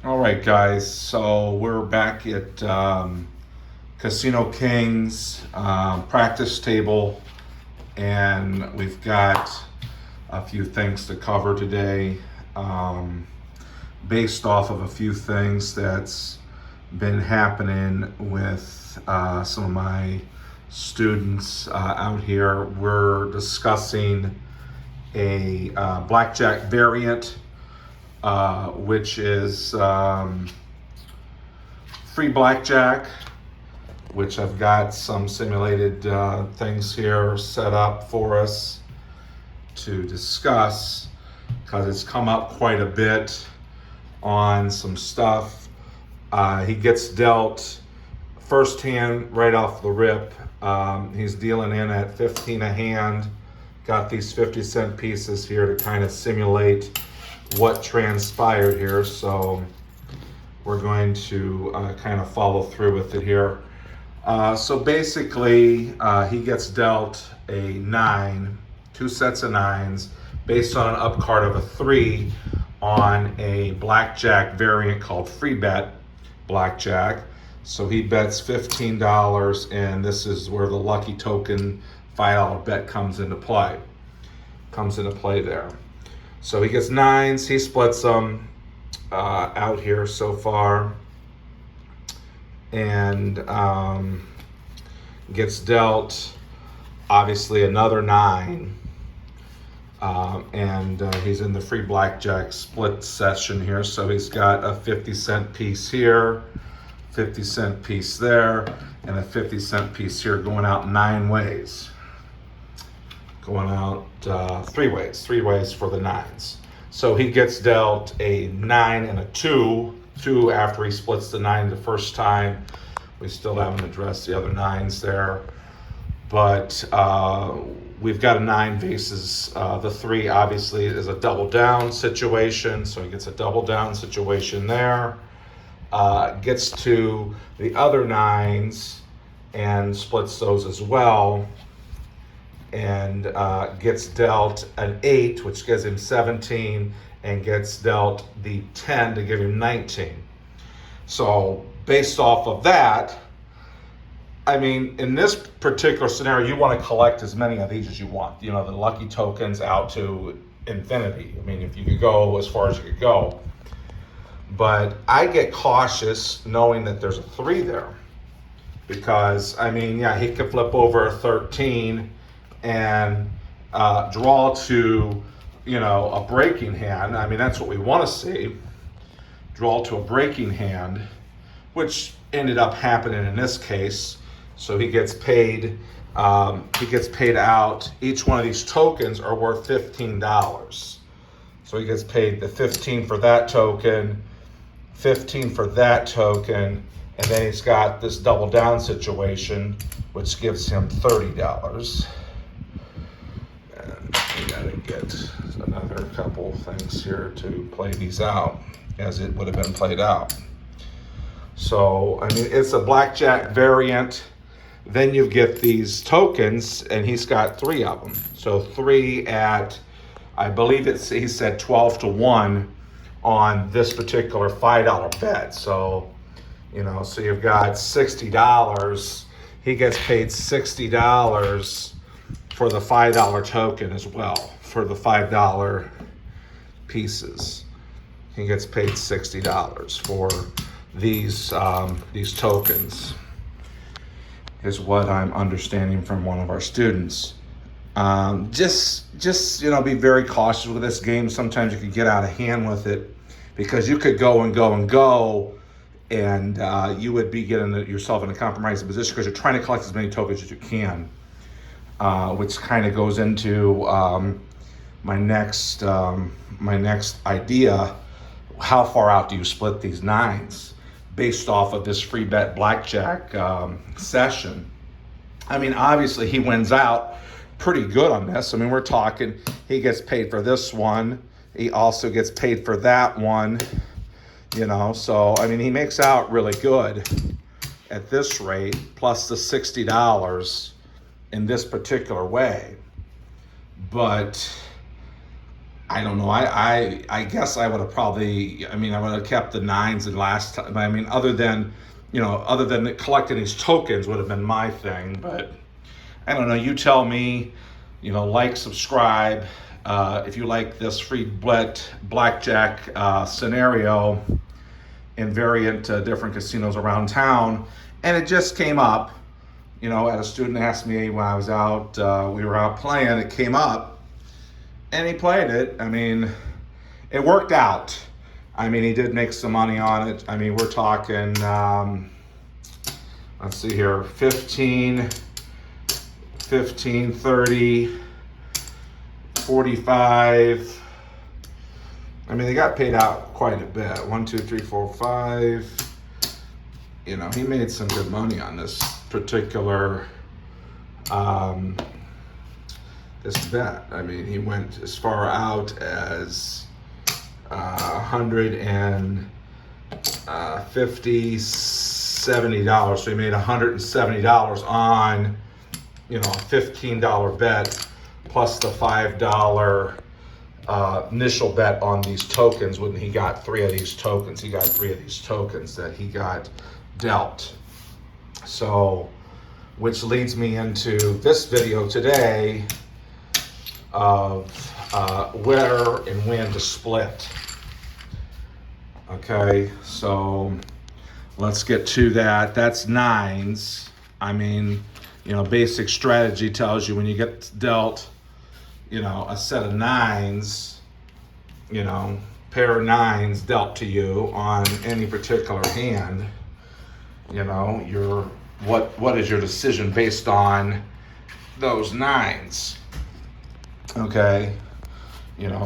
All right, guys. So we're back at Casino Kings practice table, and we've got a few things to cover today, based off of a few things that's been happening with some of my students out here. We're discussing a blackjack variant, which is free blackjack, which I've got some simulated things here set up for us to discuss, because it's come up quite a bit on some stuff. He gets dealt first hand right off the rip. He's dealing in at 15 a hand. Got these 50-cent pieces here to kind of simulate what transpired here. So we're going to kind of follow through with it here. So basically, he gets dealt a 9, 2 sets of 9s, based on an up card of a 3 on a blackjack variant called free bet blackjack. So he bets $15, and this is where the lucky token $5 bet comes into play. There. So he gets 9s. He splits them out here so far, and gets dealt obviously another 9. And he's in the free blackjack split session here. So he's got a 50-cent piece here, 50-cent piece there, and a 50-cent piece here, going out 9 ways. Going out 3 ways for the 9s. So he gets dealt a 9 and a 2 after he splits the 9 the first time. We still haven't addressed the other 9s there, but we've got a 9 faces the 3. Obviously is a double down situation, so he gets a double down situation there. Gets to the other 9s and splits those as well, and gets dealt an 8, which gives him 17, and gets dealt the 10 to give him 19. So based off of that, I mean, in this particular scenario, you want to collect as many of these as you want. You know, the lucky tokens out to infinity. I mean, if you could go as far as you could go. But I get cautious knowing that there's a 3 there. Because, I mean, yeah, he could flip over a 13 and draw to, you know, a breaking hand. I mean, that's what we want to see. Draw to a breaking hand, which ended up happening in this case. So he gets paid. He gets paid out. Each one of these tokens are worth $15. So he gets paid the 15 for that token, 15 for that token, and then he's got this double down situation, which gives him $30. And we gotta get another couple things here to play these out as it would have been played out. So, I mean, it's a blackjack variant. Then you get these tokens, and he's got 3 of them. So 3 at, I believe he said 12 to 1 on this particular $5 bet. So, you know, so you've got $60. He gets paid $60 for the $5 token as well, for the $5 pieces. He gets paid $60 for these tokens, is what I'm understanding from one of our students. Just you know, be very cautious with this game. Sometimes you could get out of hand with it, because you could go and go and go, and you would be getting yourself in a compromising position, because you're trying to collect as many tokens as you can, which kind of goes into my next idea. How far out do you split these 9s based off of this free bet blackjack session? I mean, obviously he wins out pretty good on this. I mean, we're talking, he gets paid for this one. He also gets paid for that one, you know. So, I mean, he makes out really good at this rate, plus the $60 in this particular way. But I don't know. I guess I would have probably. I mean, I would have kept the nines and last time. I mean, other than, other than collecting these tokens would have been my thing. But I don't know. You tell me. Like, subscribe. If you like this free blackjack scenario in variant different casinos around town, and it just came up. At a student asked me when I was out. We were out playing. It came up. And he played it. I mean, it worked out. I mean, he did make some money on it. I mean, we're talking, let's see here, 15, 30, 45. I mean, they got paid out quite a bit. 1, 2, 3, 4, 5. He made some good money on this particular this bet. I mean, he went as far out as $150, $70. So he made $170 on, a $15 bet plus the $5 initial bet on these tokens. When he got 3 of these tokens, that he got dealt. So, which leads me into this video today of where and when to split. Okay, so let's get to that. That's nines. I mean, basic strategy tells you when you get dealt, a set of nines, pair of nines dealt to you on any particular hand, what is your decision based on those nines? Okay,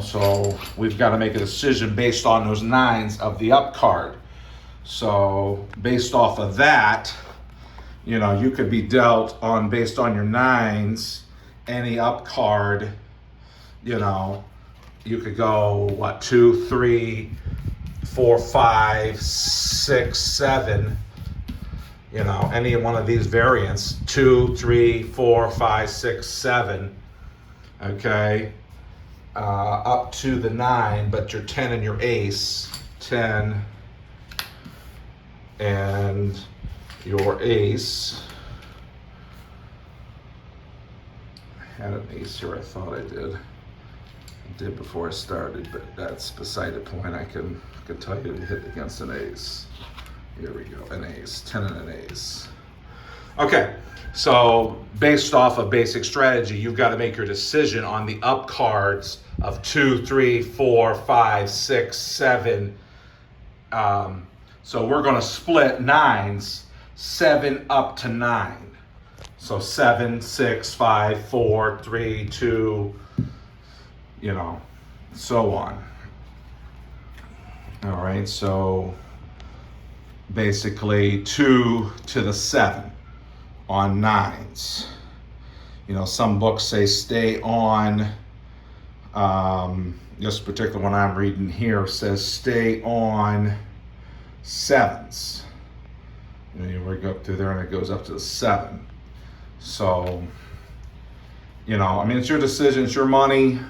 so we've got to make a decision based on those nines of the up card. So based off of that, you could be dealt on, based on your nines, any up card. You could go 2, 3, 4, 5, 6, 7. Any one of these variants, 2, 3, 4, 5, 6, 7. Okay, up to the 9, but your 10 and your ace, 10 and your ace. I had an ace here, I thought I did before I started, but that's beside the point. I can tell you to hit against an ace. Here we go, an ace, 10 and an ace. Okay, so based off of basic strategy, you've got to make your decision on the up cards of 2, 3, 4, 5, 6, 7. So we're going to split nines, 7 up to 9. So 7, 6, 5, 4, 3, 2, so on. All right, so basically 2 to the 7 on nines. Some books say stay on, this particular one I'm reading here says stay on sevens. You work up through there and it goes up to the 7. So, I mean, it's your decision, it's your money.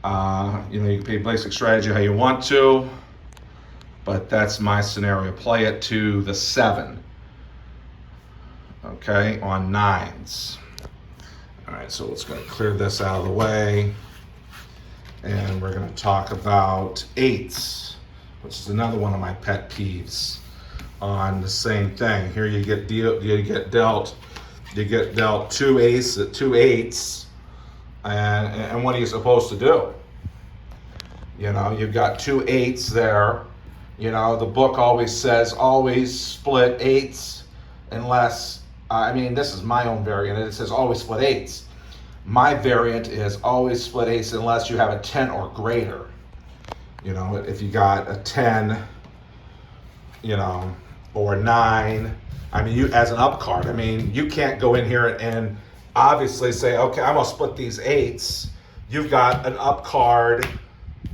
You can play basic strategy how you want to, but that's my scenario. Play it to the 7. Okay, on nines. All right, so let's go clear this out of the way. And we're going to talk about eights, which is another one of my pet peeves on the same thing. Here you get dealt 2 eights, and what are you supposed to do? You've got 2 eights there. The book always says always split eights unless, this is my own variant, it says always split eights. My variant is always split eights unless you have a 10 or greater. If you got a 10, or a 9, you as an up card, you can't go in here and obviously say, okay, I'm gonna split these eights. You've got an up card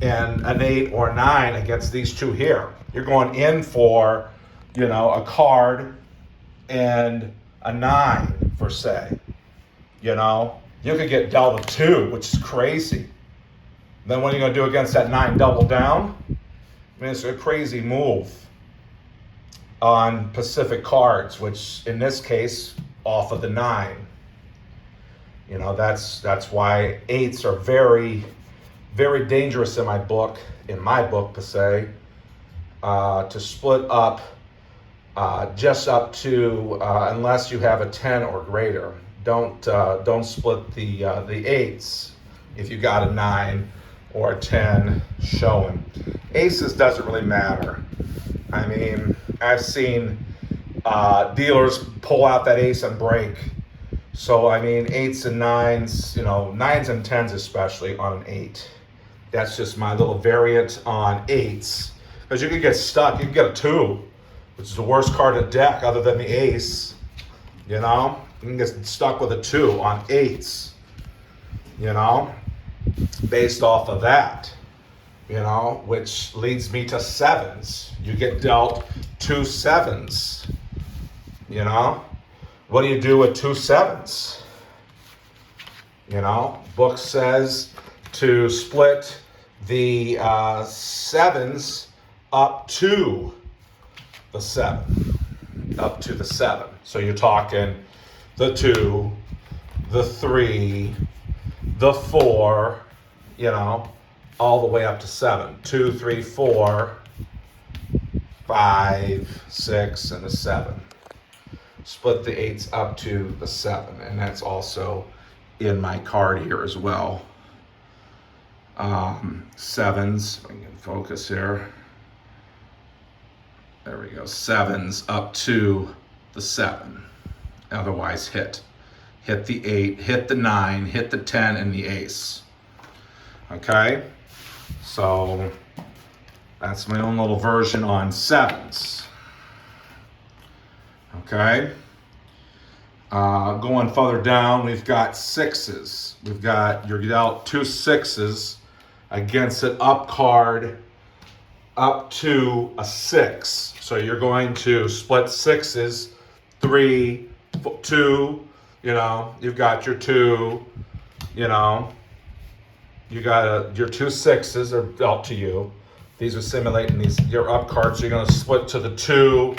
and an 8 or 9 against these two here. You're going in for, a card and a 9 for say. You could get dealt a 2, which is crazy. Then what are you going to do against that 9 double down? I mean, it's a crazy move on Pacific cards, which in this case, off of the 9. You know, that's why 8s are very, very dangerous in my book per se, to split up just up to, unless you have a 10 or greater. Don't split the 8s if you got a 9 or a 10 showing. Aces doesn't really matter. I mean, I've seen dealers pull out that ace and break. So, I mean, 8s and 9s, you know, 9s and 10s especially on an 8. That's just my little variant on 8s. Because you could get stuck. You could get a 2, which is the worst card in the deck other than the ace. You know? You can get stuck with a 2 on 8s. You know? Based off of that. You know? Which leads me to 7s. You get dealt 2 7s. You know? What do you do with 2 7s? You know? Book says to split the 7s up to the 7. Up to the 7. So you're talking the 2, the 3, the 4, you know, all the way up to 7. 2, 3, 4, 5, 6, and the 7. Split the 8s up to the 7, and that's also in my card here as well. 7s, if I can focus here. There we go. 7s up to the 7. Otherwise, hit the 8, hit the 9, hit the 10, and the ace. Okay, so that's my own little version on 7s. Okay. Going further down, we've got 6s. You're dealt 2 6s against an up card up to a 6. So you're going to split 6s, 3, 2, you know, you've got your 2, you know, you got your 2 6s are dealt to you. These are simulating your up cards. So you're going to split to the 2,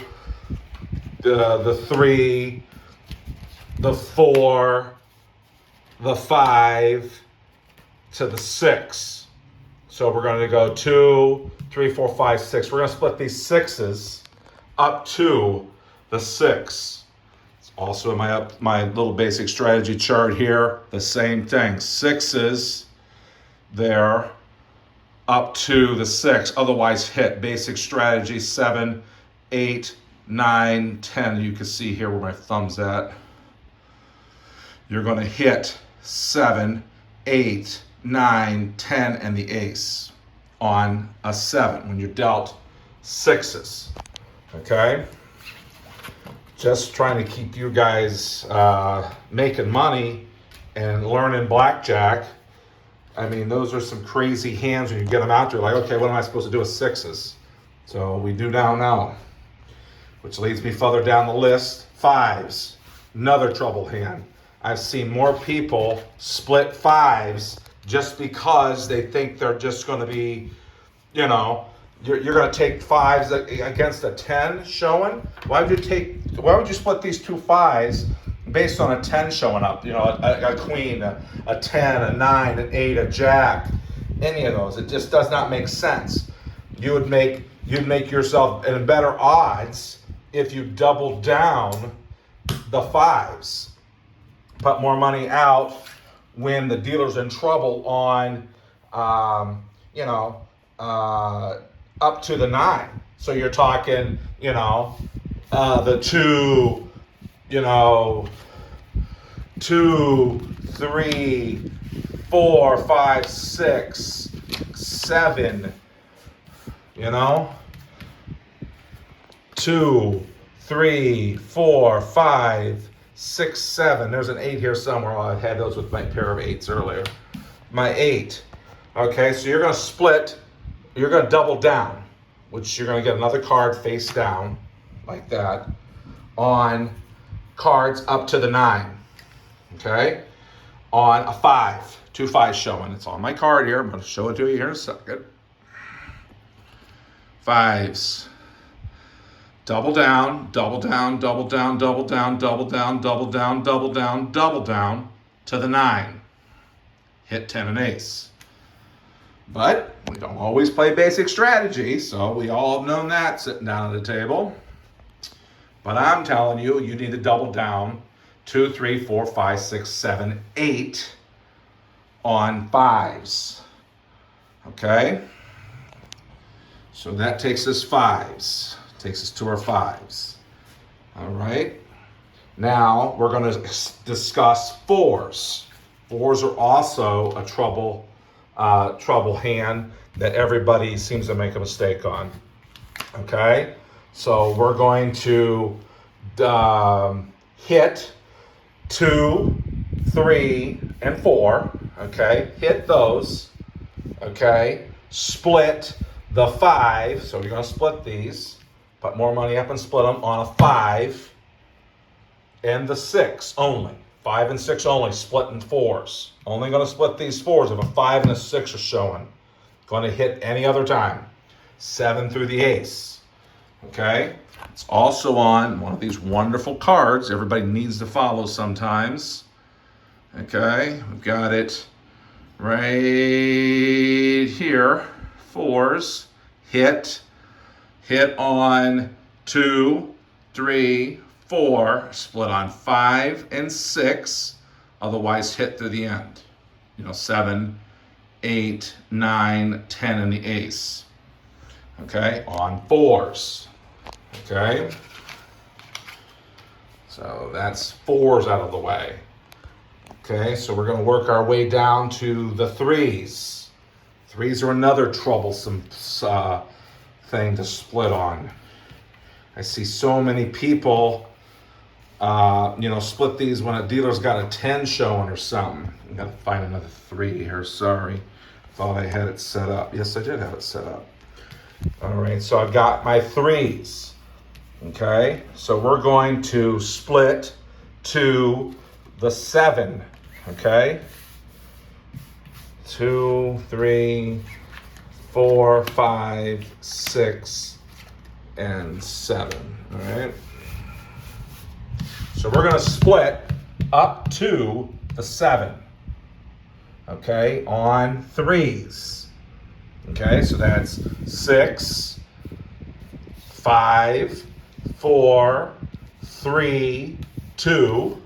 the 3, the 4, the 5, to the 6. So we're going to go 2, 3, 4, 5, 6. We're going to split these 6s up to the 6. It's also in my little basic strategy chart here. The same thing. 6s there up to the 6. Otherwise hit. Basic strategy 7, 8, 9, 10. You can see here where my thumb's at. You're going to hit 7, 8, 9, 10, and the ace on a 7 when you're dealt 6s. Okay? Just trying to keep you guys making money and learning blackjack. I mean, those are some crazy hands when you get them out there. Like, okay, what am I supposed to do with 6s? So we do now know. Which leads me further down the list. 5s, another trouble hand. I've seen more people split 5s just because they think they're just going to be, you know, you're going to take 5s against a 10 showing. Why would you split these 2 5s based on a 10 showing up? You know, a queen, a 10, a 9, an 8, a jack, any of those. It just does not make sense. You'd make yourself in better odds if you double down the 5s. Put more money out when the dealer's in trouble on, up to the 9. So you're talking, you know, the 2, you know, 2, 3, 4, 5, 6, 7, you know, 2, 3, 4, 5, 6, 7. There's an 8 here somewhere. I had those with my pair of 8s earlier. My 8. Okay, so you're going to split. You're going to double down, which you're going to get another card face down, like that, on cards up to the 9. Okay, on a 5. Two fives showing. It's on my card here. I'm going to show it to you here in a second. Fives. Double down, double down, double down, double down, double down, double down, double down, double down to the 9. Hit 10 and ace. But we don't always play basic strategy, so we all have known that sitting down at the table. But I'm telling you, you need to double down 2, 3, 4, 5, 6, 7, 8 on fives. Okay? So that takes us fives. Takes us to our fives. All right? Now we're going to discuss fours. Fours are also a trouble hand that everybody seems to make a mistake on. Okay? So we're going to hit 2, 3, and 4. Okay? Hit those. Okay? Split the 5. So you're going to split these. Put more money up and split them on a 5 and the 6 only. 5 and 6 only, splitting 4s. Only going to split these 4s if a 5 and a 6 are showing. Going to hit any other time. 7 through the ace. Okay? It's also on one of these wonderful cards everybody needs to follow sometimes. Okay? We've got it right here. 4s. Hit on 2, 3, 4, split on 5 and 6, otherwise hit through the end. 7, 8, 9, 10, and the ace. Okay, on 4s. Okay, so that's 4s out of the way. Okay, so we're going to work our way down to the 3s. 3s are another troublesome thing to split on. I see so many people, split these when a dealer's got a 10 showing or something. I gotta find another 3 here, sorry. Thought I had it set up. Yes, I did have it set up. All right, so I've got my 3s. Okay, so we're going to split to the 7. Okay, 2, 3, 4, 5, 6, and 7. All right. So we're going to split up to the 7. Okay, on 3s. Okay, so that's 6, 5, 4, 3, 2.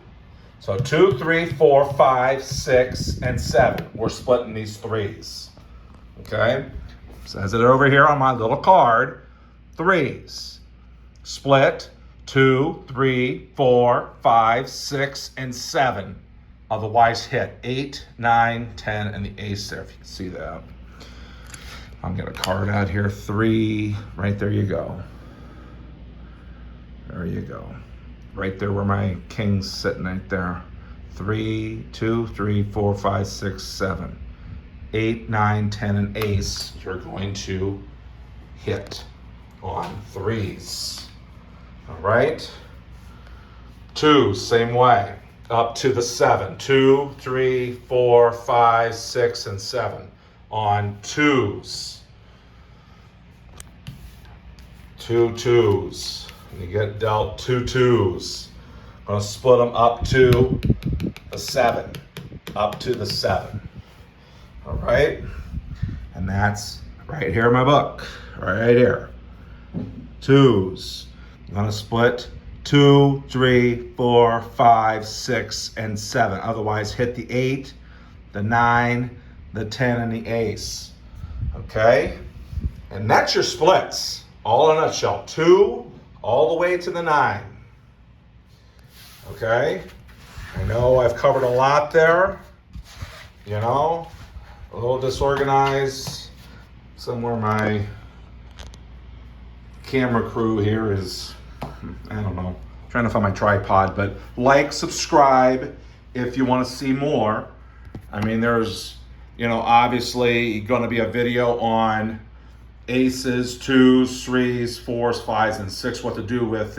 So 2, 3, 4, 5, 6, and 7. We're splitting these 3s. Okay? Says it over here on my little card. 3s. Split 2, 3, 4, 5, 6, and 7. Otherwise hit 8, 9, 10, and the ace there, if you can see that. I'm going to card out here. 3. Right there you go. There you go. Right there where my king's sitting right there. 3, 2, 3, 4, 5, 6, 7. 8, 9, 10, and ace, you're going to hit on 3s. All right? 2, same way. Up to the 7. 2, 3, 4, 5, 6, and 7. On 2s. 2 2s. You get dealt 2 2s. I'm going to split them up to the 7. Up to the 7. All right? And that's right here in my book. Right here. 2s. I'm going to split 2, 3, 4, 5, 6, and 7. Otherwise, hit the 8, the 9, the 10, and the ace. Okay? And that's your splits. All in a nutshell. 2 all the way to the 9. Okay? I know I've covered a lot there. A little disorganized. Somewhere my camera crew here is, I don't know, trying to find my tripod, but like, subscribe if you want to see more. I mean, there's, obviously going to be a video on aces, 2s, 3s, 4s, 5s, and 6, what to do with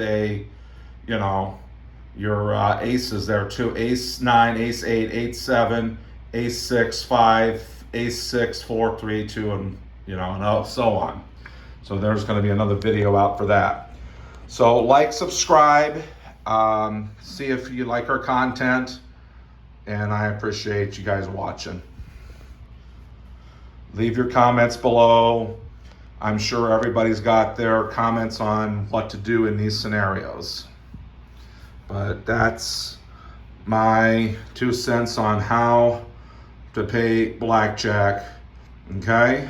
your aces there too. Ace 9, ace 8, 8, 7, ace 6, 5, ace 6, 4, 3, 2, and and so on. So there's going to be another video out for that. So like, subscribe, see if you like our content, and I appreciate you guys watching. Leave your comments below. I'm sure everybody's got their comments on what to do in these scenarios. But that's my 2 cents on how to play blackjack, okay?